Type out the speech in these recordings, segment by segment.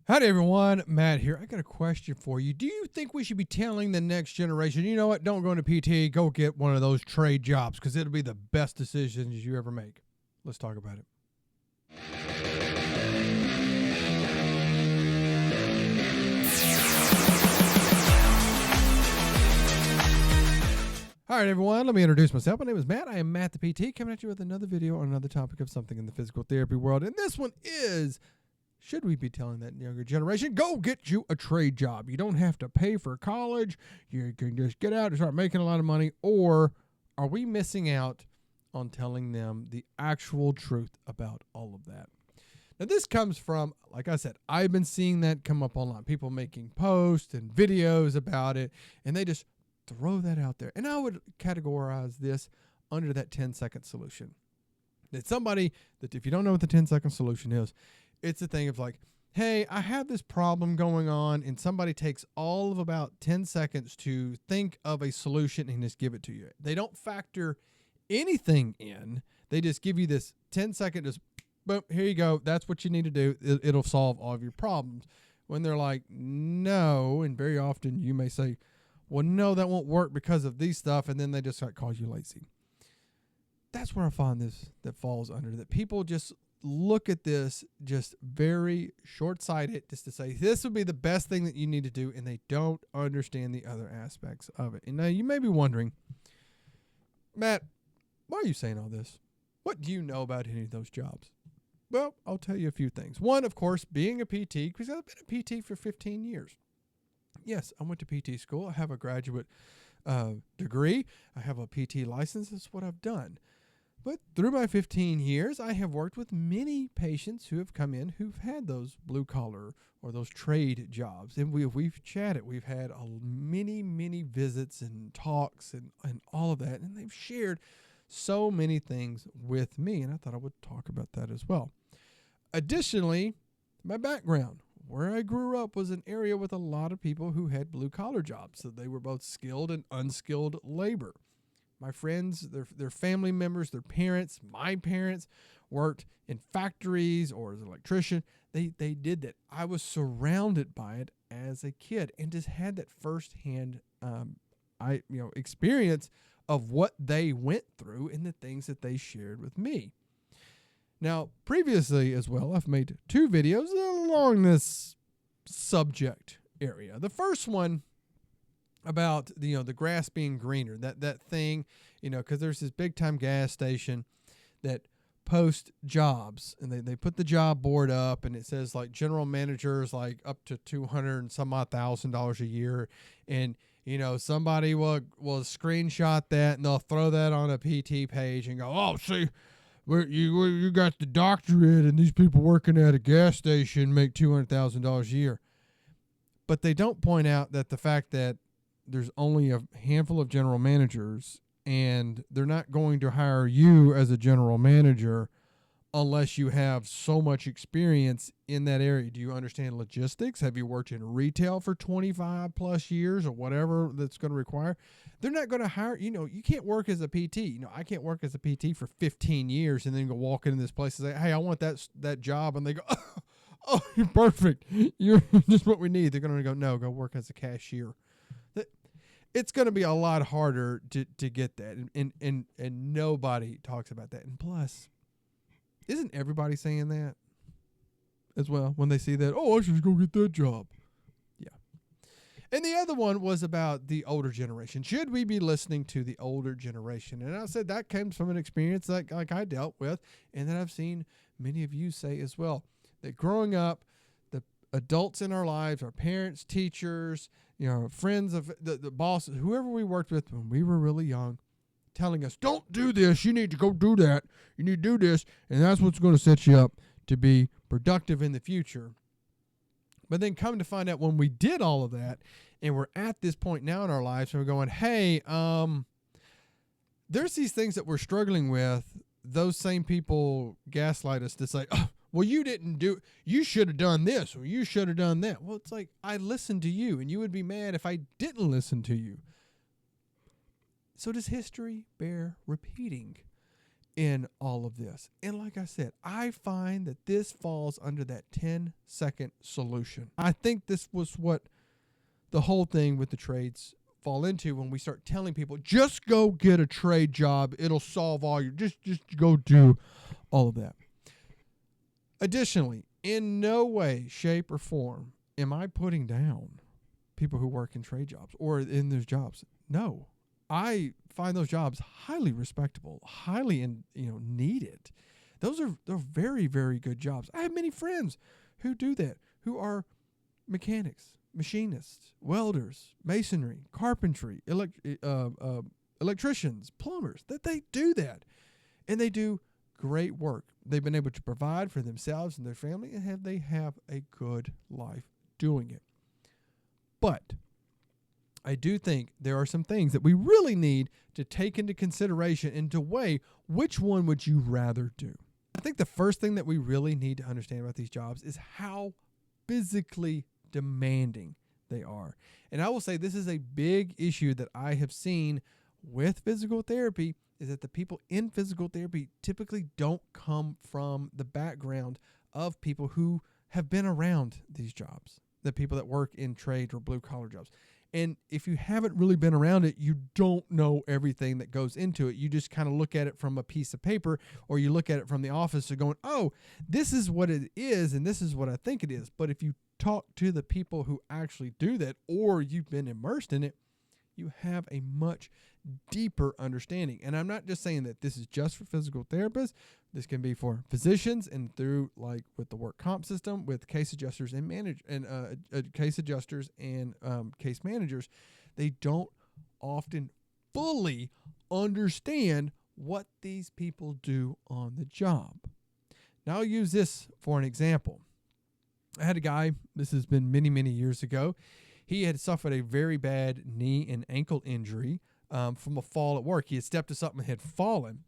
Howdy, everyone. Matt here. I got a question for you. Do you think we should be telling the next generation, you know what, don't go into PT, go get one of those trade jobs because it'll be the best decisions you ever make? Let's talk about it. All right, everyone, let me introduce myself. My name is Matt. I am Matt the PT, coming at you with another video on another topic of something in the physical therapy world. And this one is, should we be telling that younger generation, go get you a trade job? You don't have to pay for college. You can just get out and start making a lot of money. Or are we missing out on telling them the actual truth about all of that? Now, this comes from, like I said, I've been seeing that come up online. People making posts and videos about it, and they just throw that out there. And I would categorize this under that 10-second solution. That somebody, that if you don't know what the 10-second solution is, it's a thing of like, hey, I have this problem going on, and somebody takes all of about 10 seconds to think of a solution and just give it to you. They don't factor anything in. They just give you this 10-second, just boom, here you go. That's what you need to do. It'll solve all of your problems. When they're like, no, and very often you may say, well, no, that won't work because of these stuff, and then they just call you lazy. That's where I find this that falls under, that people just look at this just very short-sighted, just to say this would be the best thing that you need to do, and they don't understand the other aspects of it. And now you may be wondering, Matt, why are you saying all this? What do you know about any of those jobs? Well, I'll tell you a few things. One, of course, being a PT, because I've been a PT for 15 years. Yes, I went to PT school. I have a graduate degree. I have a PT license. That's what I've done. But through my 15 years, I have worked with many patients who have come in who've had those blue collar or those trade jobs. And we've chatted. We've had many visits and talks and all of that. And they've shared so many things with me. And I thought I would talk about that as well. Additionally, my background. Where I grew up was an area with a lot of people who had blue collar jobs. So they were both skilled and unskilled labor. My friends, their family members, their parents, my parents worked in factories or as an electrician. They did that. I was surrounded by it as a kid and just had that firsthand experience of what they went through and the things that they shared with me. Now, previously as well, I've made 2 videos along this subject area. The first one about the grass being greener, that thing, because there's this big time gas station that post jobs, and they put the job board up, and it says like general managers like up to $200 and some odd $1,000 a year, and somebody will screenshot that and they'll throw that on a PT page and go, oh, see, you got the doctorate, and these people working at a gas station make $200,000 a year. But they don't point out that the fact that there's only a handful of general managers, and they're not going to hire you as a general manager unless you have so much experience in that area. Do you understand logistics? Have you worked in retail for 25 plus years or whatever that's going to require? They're not going to hire, you can't work as a PT. I can't work as a PT for 15 years and then go walk into this place and say, hey, I want that job. And they go, oh, you're perfect. You're just what we need. They're going to go, no, go work as a cashier. It's going to be a lot harder to get that. And nobody talks about that. And plus, isn't everybody saying that as well when they see that? Oh, I should go get that job. Yeah. And the other one was about the older generation. Should we be listening to the older generation? And I said that comes from an experience like I dealt with, and that I've seen many of you say as well. That growing up, the adults in our lives, our parents, teachers, friends of the bosses, whoever we worked with when we were really young, telling us, don't do this, you need to go do that, you need to do this, and that's what's going to set you up to be productive in the future. But then come to find out when we did all of that, and we're at this point now in our lives, and we're going, hey, there's these things that we're struggling with. Those same people gaslight us to say, oh, well, you should have done this, or you should have done that. Well, it's like, I listened to you, and you would be mad if I didn't listen to you. So does history bear repeating? in all of this. And like I said, I find that this falls under that 10-second solution. I think this was what the whole thing with the trades fall into when we start telling people, just go get a trade job. It'll solve all your, just go do all of that. Additionally, in no way, shape, or form am I putting down people who work in trade jobs or in those jobs. No, I find those jobs highly respectable, highly needed. They're very, very good jobs. I have many friends who do that, who are mechanics, machinists, welders, masonry, carpentry, electricians, plumbers, that they do that. And they do great work. They've been able to provide for themselves and their family, and they have a good life doing it. But I do think there are some things that we really need to take into consideration and to weigh which one would you rather do. I think the first thing that we really need to understand about these jobs is how physically demanding they are. And I will say this is a big issue that I have seen with physical therapy, is that the people in physical therapy typically don't come from the background of people who have been around these jobs, the people that work in trade or blue collar jobs. And if you haven't really been around it, you don't know everything that goes into it. You just kind of look at it from a piece of paper, or you look at it from the office and going, oh, this is what it is and this is what I think it is. But if you talk to the people who actually do that, or you've been immersed in it, you have a much deeper understanding. And I'm not just saying that this is just for physical therapists. This can be for physicians, and through, like, with the work comp system, with case adjusters and case managers. They don't often fully understand what these people do on the job. Now I'll use this for an example. I had a guy, this has been many, many years ago. He had suffered a very bad knee and ankle injury from a fall at work. He had stepped to something and had fallen.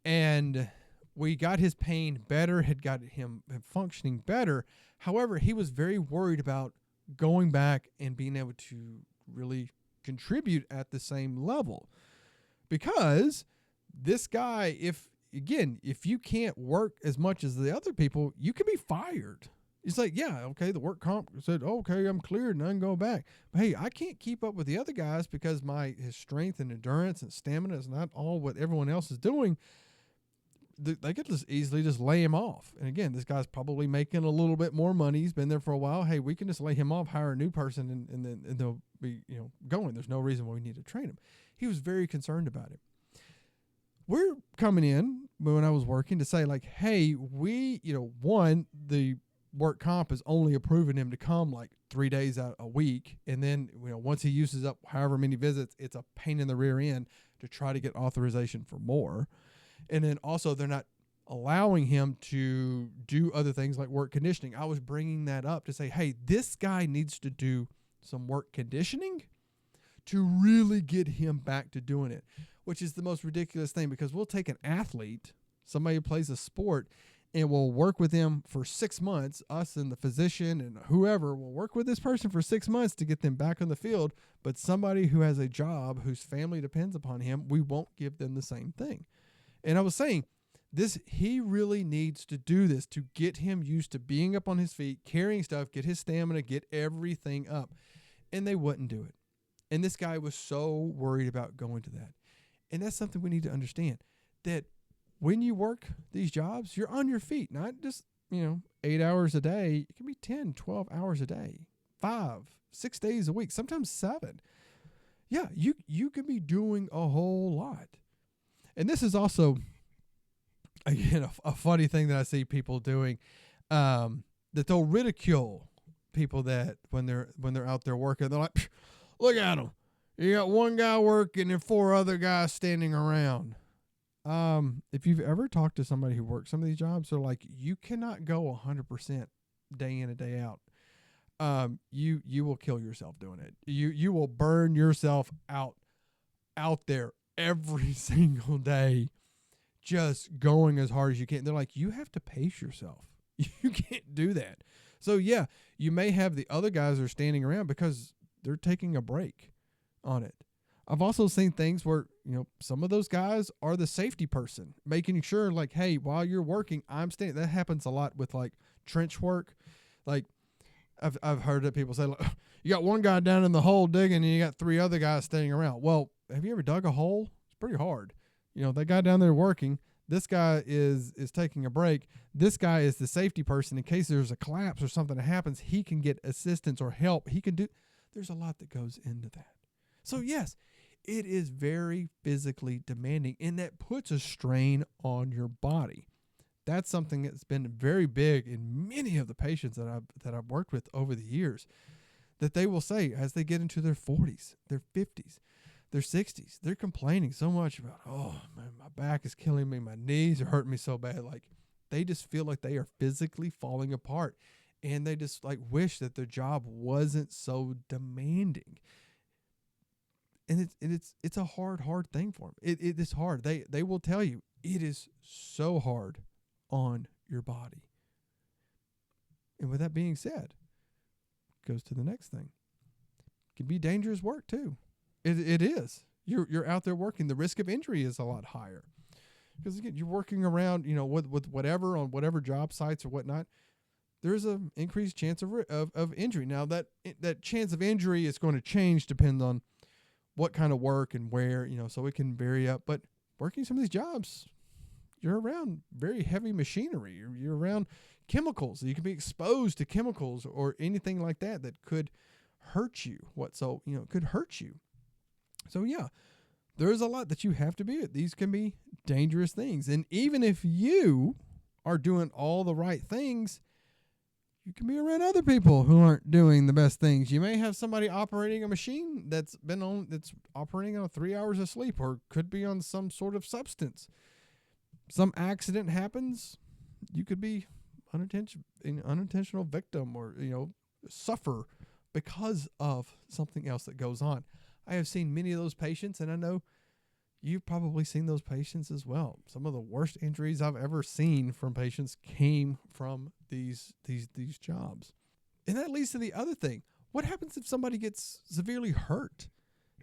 And we got his pain better, had got him functioning better. However, he was very worried about going back and being able to really contribute at the same level. Because this guy, if you can't work as much as the other people, you can be fired. It's like, yeah, okay, the work comp said, okay, I'm cleared and I can go back. But hey, I can't keep up with the other guys because his strength and endurance and stamina is not all what everyone else is doing. They could just easily just lay him off. And again, this guy's probably making a little bit more money. He's been there for a while. Hey, we can just lay him off, hire a new person, and then they'll be going. There's no reason why we need to train him. He was very concerned about it. We're coming in when I was working to say, like, hey, the work comp is only approving him to come like 3 days out a week. And then, once he uses up however many visits, it's a pain in the rear end to try to get authorization for more. And then also they're not allowing him to do other things like work conditioning. I was bringing that up to say, hey, this guy needs to do some work conditioning to really get him back to doing it, which is the most ridiculous thing, because we'll take an athlete, somebody who plays a sport, and we'll work with them for 6 months. Us and the physician and whoever will work with this person for 6 months to get them back on the field. But somebody who has a job, whose family depends upon him, we won't give them the same thing. And I was saying, he really needs to do this to get him used to being up on his feet, carrying stuff, get his stamina, get everything up. And they wouldn't do it. And this guy was so worried about going to that. And that's something we need to understand, that when you work these jobs, you're on your feet, not just, 8 hours a day. It can be 10, 12 hours a day, 5, 6 days a week, sometimes 7. Yeah, you could be doing a whole lot. And this is also, again, a funny thing that I see people doing, that they'll ridicule people that when they're out there working, they're like, look at them. You got one guy working and 4 other guys standing around. If you've ever talked to somebody who works some of these jobs, they're like, you cannot go 100% day in and day out. You will kill yourself doing it. You will burn yourself out there every single day, just going as hard as you can. They're like, you have to pace yourself. You can't do that. So yeah, you may have the other guys that are standing around because they're taking a break on it. I've also seen things where, some of those guys are the safety person, making sure like, hey, while you're working, I'm standing. That happens a lot with like trench work. Like I've heard that people say, like, you got one guy down in the hole digging and you got 3 other guys standing around. Well, have you ever dug a hole? It's pretty hard. That guy down there working, this guy is taking a break. This guy is the safety person in case there's a collapse or something that happens. He can get assistance or help. There's a lot that goes into that. So yes, it is very physically demanding, and that puts a strain on your body. That's something that's been very big in many of the patients that I've worked with over the years, that they will say as they get into their 40s, their 50s, their 60s, they're complaining so much about, oh man, my back is killing me, my knees are hurting me so bad. Like they just feel like they are physically falling apart, and they just like wish that their job wasn't so demanding. And it's a hard thing for them. It is hard. They will tell you it is so hard on your body. And with that being said, goes to the next thing. It can be dangerous work too. It is. You're out there working. The risk of injury is a lot higher. Because again, you're working around, with whatever on whatever job sites or whatnot. There's an increased chance of injury. Now that chance of injury is going to change depending on what kind of work and where, so it can vary up. But working some of these jobs, you're around very heavy machinery. You're around chemicals. You can be exposed to chemicals or anything like that could hurt you. Could hurt you. So yeah, there's a lot that you have to be at. These can be dangerous things. And even if you are doing all the right things, you can be around other people who aren't doing the best things. You may have somebody operating a machine that's operating on 3 hours of sleep, or could be on some sort of substance. Some accident happens, you could be unintentional victim, or suffer because of something else that goes on. I have seen many of those patients, and I know you've probably seen those patients as well. Some of the worst injuries I've ever seen from patients came from these jobs. And that leads to the other thing. What happens if somebody gets severely hurt?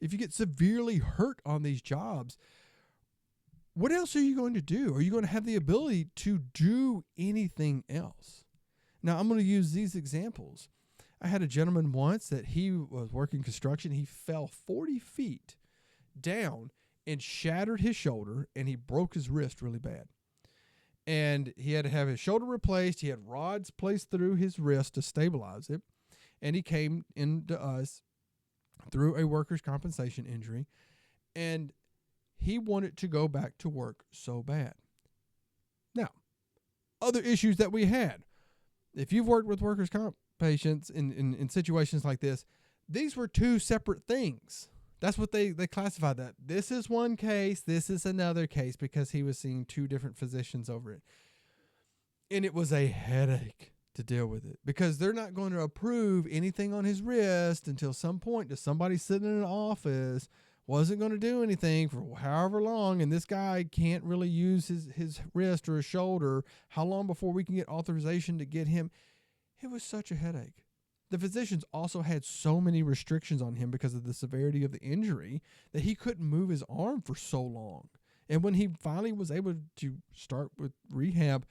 If you get severely hurt on these jobs, what else are you going to do? Are you going to have the ability to do anything else? Now, I'm going to use these examples. I had a gentleman once that he was working construction. He fell 40 feet down and shattered his shoulder, and he broke his wrist really bad. And he had to have his shoulder replaced. He had rods placed through his wrist to stabilize it. And he came into us through a workers' compensation injury, and he wanted to go back to work so bad. Now, other issues that we had. If you've worked with workers' comp patients in situations like this, these were 2 separate things. That's what they classified that. This is one case, this is another case, because he was seeing 2 different physicians over it. And it was a headache to deal with it, because they're not going to approve anything on his wrist until some point to somebody sitting in an office wasn't going to do anything for however long, and this guy can't really use his wrist or his shoulder. How long before we can get authorization to get him? It was such a headache. The physicians also had so many restrictions on him because of the severity of the injury that he couldn't move his arm for so long. And when he finally was able to start with rehab,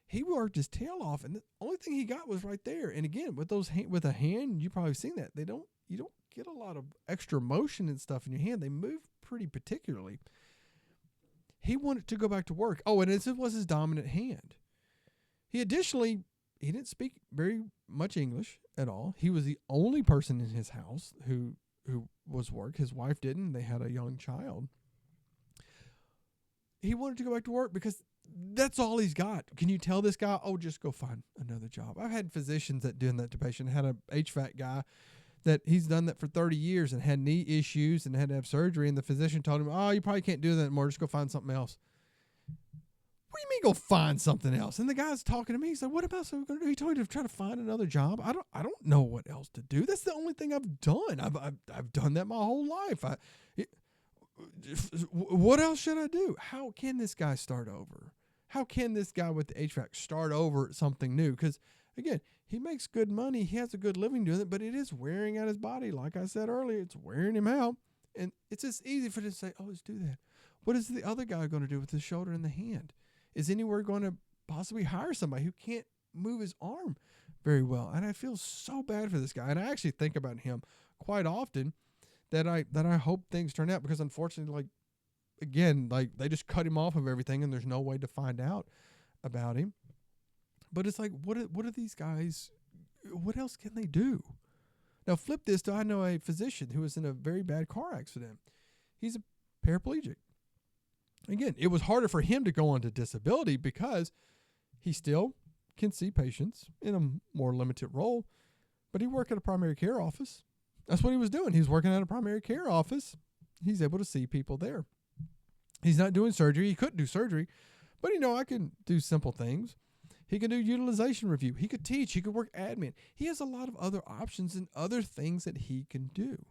he worked his tail off, and the only thing he got was right there. And again, with with a hand, you've probably seen that. You don't get a lot of extra motion and stuff in your hand. They move pretty particularly. He wanted to go back to work. Oh, and this was his dominant hand. He didn't speak very much English at all. He was the only person in his house who was work. His wife didn't. They had a young child. He wanted to go back to work because that's all he's got. Can you tell this guy, oh, just go find another job? I've had physicians that doing that to patients. I had a HVAC guy that he's done that for 30 years and had knee issues and had to have surgery. And the physician told him, oh, you probably can't do that anymore. Just go find something else. What do you mean go find something else? And the guy's talking to me. He said, what else are we going to do? He told me to try to find another job. I don't know what else to do. That's the only thing I've done. I've done that my whole life. What else should I do? How can this guy start over? How can this guy with the HVAC start over at something new? Because, again, he makes good money. He has a good living doing it, but it is wearing out his body. Like I said earlier, it's wearing him out. And it's just easy for them to say, oh, let's do that. What is the other guy going to do with his shoulder and the hand? Is anywhere going to possibly hire somebody who can't move his arm very well? And I feel so bad for this guy. And I actually think about him quite often, that I hope things turn out, because unfortunately, like, again, like, they just cut him off of everything and there's no way to find out about him. But it's like, what are these guys, what else can they do? Now flip this to, I know a physician who was in a very bad car accident. He's a paraplegic. Again, it was harder for him to go on to disability because he still can see patients in a more limited role, but he worked at a primary care office. That's what he was doing. He's working at a primary care office. He's able to see people there. He's not doing surgery. He couldn't do surgery, but I can do simple things. He can do utilization review. He could teach. He could work admin. He has a lot of other options and other things that he can do.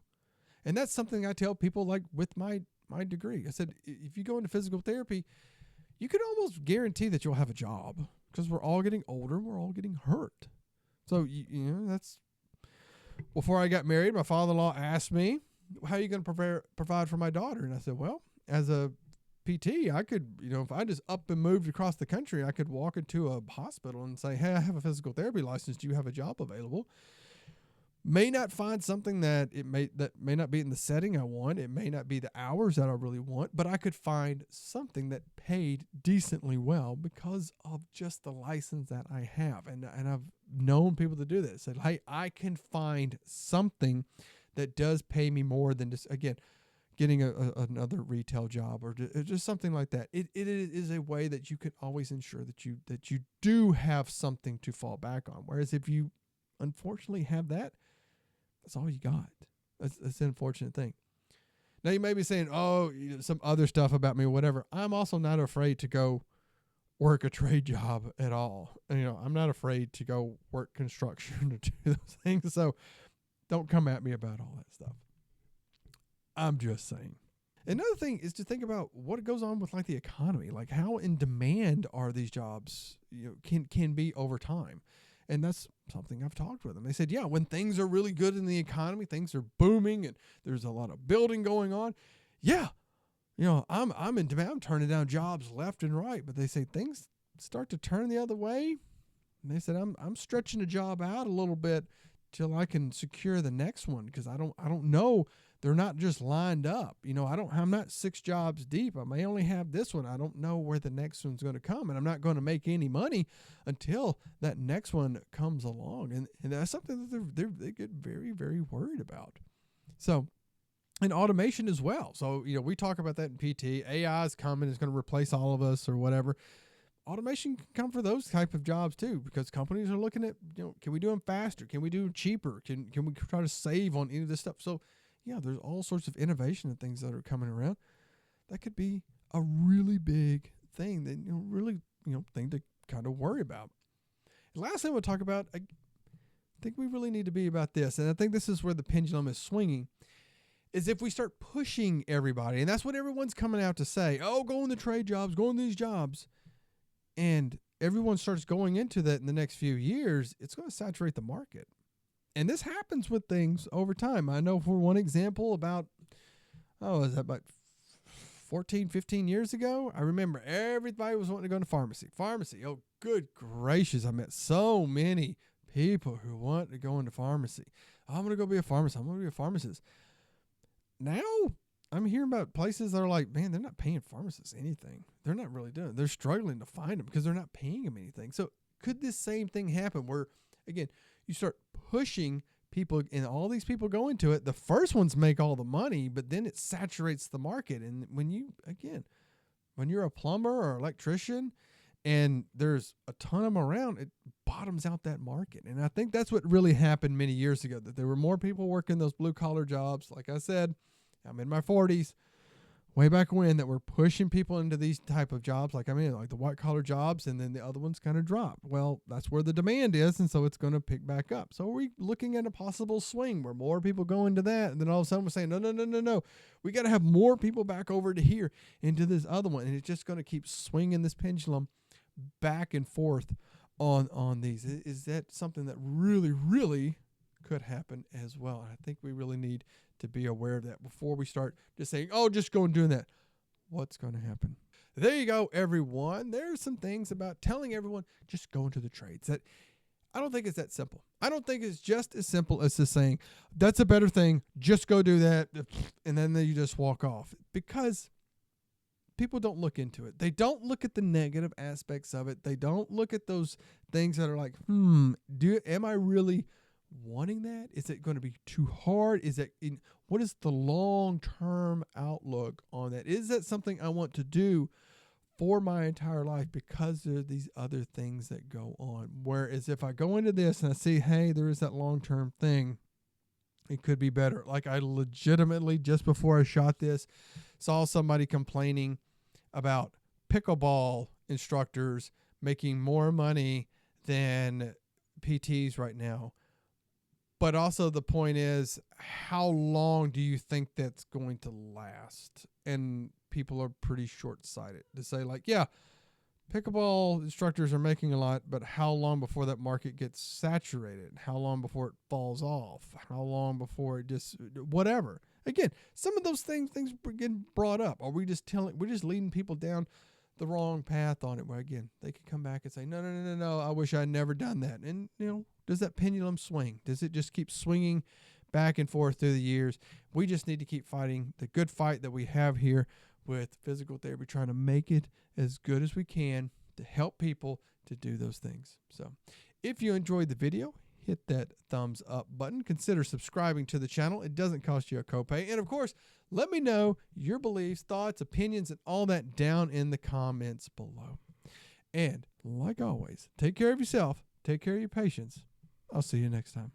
And that's something I tell people, like with my degree. I said, if you go into physical therapy, you could almost guarantee that you'll have a job, because we're all getting older. We're all getting hurt. So, that's, before I got married, my father-in-law asked me, how are you going to provide for my daughter? And I said, well, as a PT, I could, if I just up and moved across the country, I could walk into a hospital and say, hey, I have a physical therapy license. Do you have a job available? May not find something that may not be in the setting I want. It may not be the hours that I really want, but I could find something that paid decently well because of just the license that I have. And I've known people to do this. Said, hey, I can find something that does pay me more than just, again, getting another retail job or just something like that. It is a way that you can always ensure that you do have something to fall back on. Whereas if you unfortunately have that, that's all you got. That's the unfortunate thing. Now you may be saying, oh, some other stuff about me or whatever. I'm also not afraid to go work a trade job at all. And, I'm not afraid to go work construction or do those things. So don't come at me about all that stuff. I'm just saying. Another thing is to think about what goes on with, like, the economy, like how in demand are these jobs, can be over time. And that's something I've talked with them. They said, yeah, when things are really good in the economy, things are booming and there's a lot of building going on. Yeah, I'm in demand. I'm turning down jobs left and right. But they say things start to turn the other way. And they said, I'm stretching a job out a little bit till I can secure the next one, because I don't know. They're not just lined up. I'm not 6 jobs deep. I may only have this one. I don't know where the next one's going to come, and I'm not going to make any money until that next one comes along. And that's something that they get very, very worried about. So, and automation as well. So, we talk about that in PT. AI is coming. It's going to replace all of us or whatever. Automation can come for those type of jobs too, because companies are looking at, can we do them faster? Can we do them cheaper? Can we try to save on any of this stuff? So, yeah, there's all sorts of innovation and things that are coming around. That could be a really big thing that, thing to kind of worry about. The last thing we'll talk about, I think we really need to be about this, and I think this is where the pendulum is swinging, is if we start pushing everybody, and that's what everyone's coming out to say, oh, go in the trade jobs, go in these jobs, and everyone starts going into that in the next few years, it's going to saturate the market. And this happens with things over time. I know for one example about 14, 15 years ago, I remember everybody was wanting to go into pharmacy. Pharmacy, oh, good gracious. I met so many people who want to go into pharmacy. I'm going to go be a pharmacist. I'm going to be a pharmacist. Now I'm hearing about places that are like, man, they're not paying pharmacists anything. They're not really doing it. They're struggling to find them because they're not paying them anything. So could this same thing happen where, again, you start pushing people and all these people go into it? The first ones make all the money, but then it saturates the market. And when you're a plumber or electrician and there's a ton of them around, it bottoms out that market. And I think that's what really happened many years ago, that there were more people working those blue collar jobs. Like I said, I'm in my 40s, way back when, that were pushing people into these type of jobs, like the white collar jobs, and then the other ones kind of dropped. Well, that's where the demand is, and so it's going to pick back up. So we're looking at a possible swing where more people go into that, and then all of a sudden we're saying, no. We got to have more people back over to here into this other one, and it's just going to keep swinging this pendulum back and forth on these. Is that something that really, really could happen as well. And I think we really need to be aware of that before we start just saying, oh, just go and do that. What's going to happen? There you go, everyone. There's some things about telling everyone, just go into the trades. That I don't think it's that simple. I don't think it's just as simple as just saying, that's a better thing, just go do that, and then you just walk off. Because people don't look into it. They don't look at the negative aspects of it. They don't look at those things that are like, am I really wanting that? Is it going to be too hard? What is the long-term outlook on that? Is that something I want to do for my entire life? Because there are these other things that go on. Whereas if I go into this and I see, hey, there is that long-term thing, it could be better. Like I legitimately, just before I shot this, saw somebody complaining about pickleball instructors making more money than PTs right now. But also the point is, how long do you think that's going to last? And people are pretty short-sighted to say like, yeah, pickleball instructors are making a lot, but how long before that market gets saturated? How long before it falls off? How long before it just, whatever? Again, some of those things are getting brought up. Are we just we're just leading people down the wrong path on it? Where again, they could come back and say, no, I wish I'd never done that. And does that pendulum swing? Does it just keep swinging back and forth through the years? We just need to keep fighting the good fight that we have here with physical therapy, trying to make it as good as we can to help people to do those things. So if you enjoyed the video, hit that thumbs up button. Consider subscribing to the channel. It doesn't cost you a copay. And of course, let me know your beliefs, thoughts, opinions, and all that down in the comments below. And like always, take care of yourself. Take care of your patients. I'll see you next time.